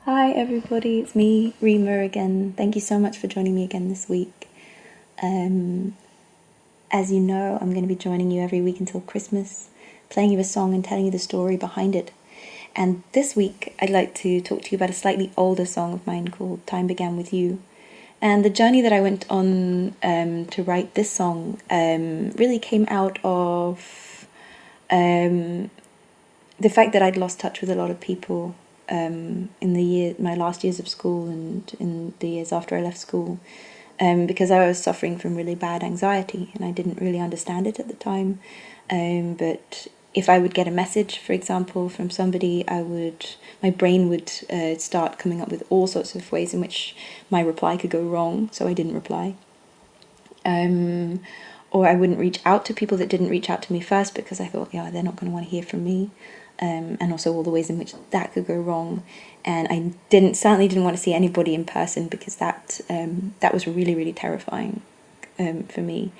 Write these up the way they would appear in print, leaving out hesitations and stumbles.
Hi everybody, it's me, Rima again. Thank you so much for joining me again this week. As you know, I'm going to be joining you every week until Christmas, playing you a song and telling you the story behind it. And this week, I'd like to talk to you about a slightly older song of mine called Time Began With You. And the journey that I went on to write this song really came out of the fact that I'd lost touch with a lot of people in my last years of school and in the years after I left school, because I was suffering from really bad anxiety and I didn't really understand it at the time. But if I would get a message, for example, from somebody, my brain would start coming up with all sorts of ways in which my reply could go wrong, so I didn't reply. Or I wouldn't reach out to people that didn't reach out to me first because I thought, yeah, they're not going to want to hear from me. And also all the ways in which that could go wrong. And I certainly didn't want to see anybody in person because that was really, really terrifying for me.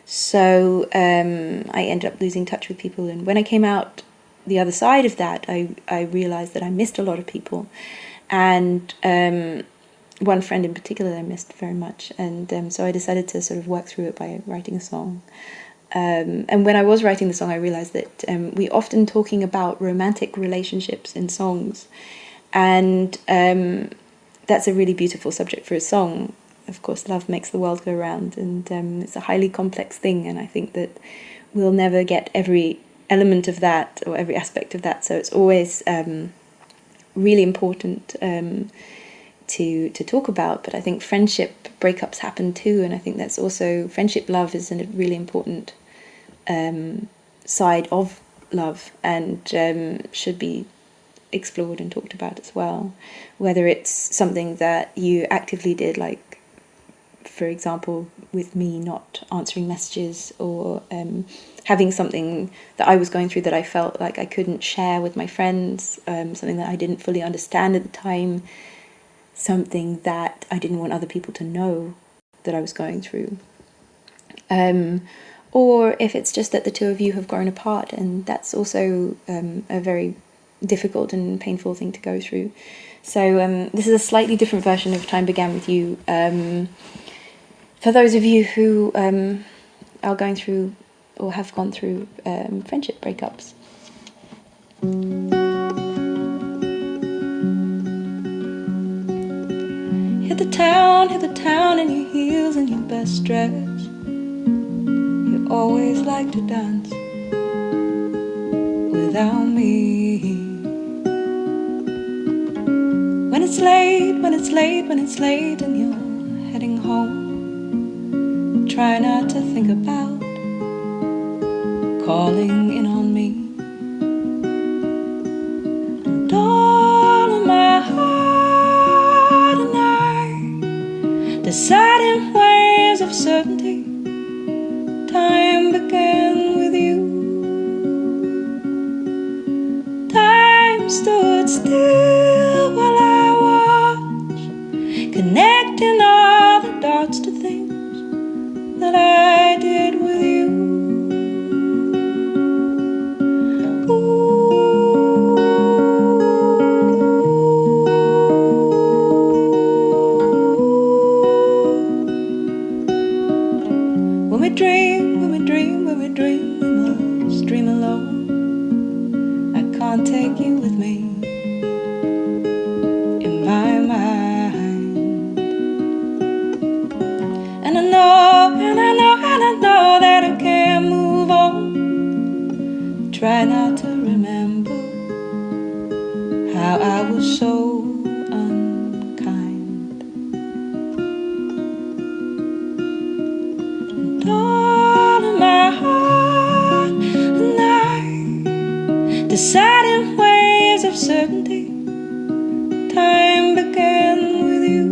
So I ended up losing touch with people. And when I came out the other side of that, I realized that I missed a lot of people. And one friend in particular that I missed very much. And so I decided to sort of work through it by writing a song. And when I was writing the song, I realized that we often talking about romantic relationships in songs, and that's a really beautiful subject for a song. Of course, love makes the world go round, and it's a highly complex thing, and I think that we'll never get every element of that or every aspect of that, so it's always really important to talk about. But I think friendship breakups happen too, and I think that's also friendship love is a really important side of love, and should be explored and talked about as well, whether it's something that you actively did, like for example with me not answering messages, or having something that I was going through that I felt like I couldn't share with my friends, something that I didn't fully understand at the time, something that I didn't want other people to know that I was going through. Or if it's just that the two of you have grown apart, and that's also a very difficult and painful thing to go through. So this is a slightly different version of Time Began With You. For those of you who are going through or have gone through friendship breakups. Hit the town in your heels and your best dress. You always like to dance without me. When it's late and you're heading home, try not to think about calling in on me. And all of my heart and I, deciding ways of certainty, time began with you. Time stood still while I watched, connecting all the dots to things that I did with you. When we dream, we must dream alone. I can't take you with me in my mind. And I know that I can't move on. Try not to remember how I was so unkind. And all of my heart and I, deciding ways of certainty, time began with you.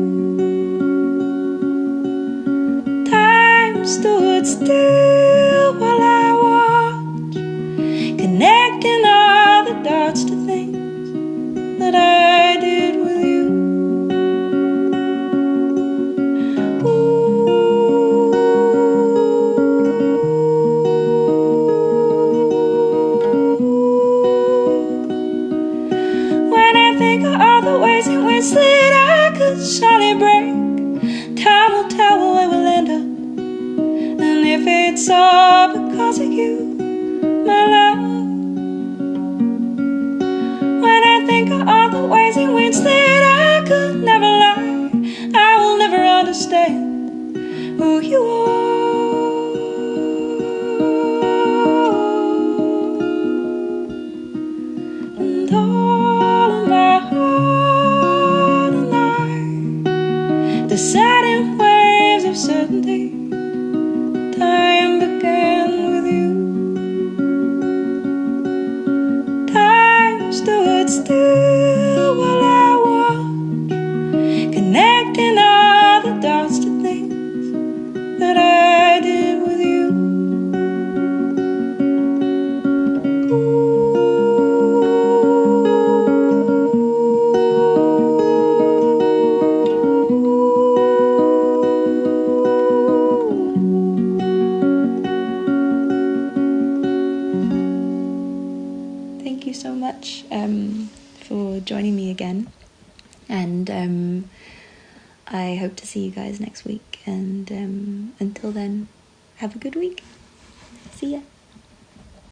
Time stood still while I watched, connecting all the dots to things that I did with you. When think of all the ways in which that I could surely break, time will tell where we'll end up. And if it's all because of you, my love, when I think of all the ways in which that I could never lie, I will never understand who you are. And all of my heart and I, deciding waves of certainty, time began with you. Time stood still while I watched, connecting all the dots to things that I did with you. Thank you so much for joining me again, and I hope to see you guys next week, and until then, have a good week. See ya.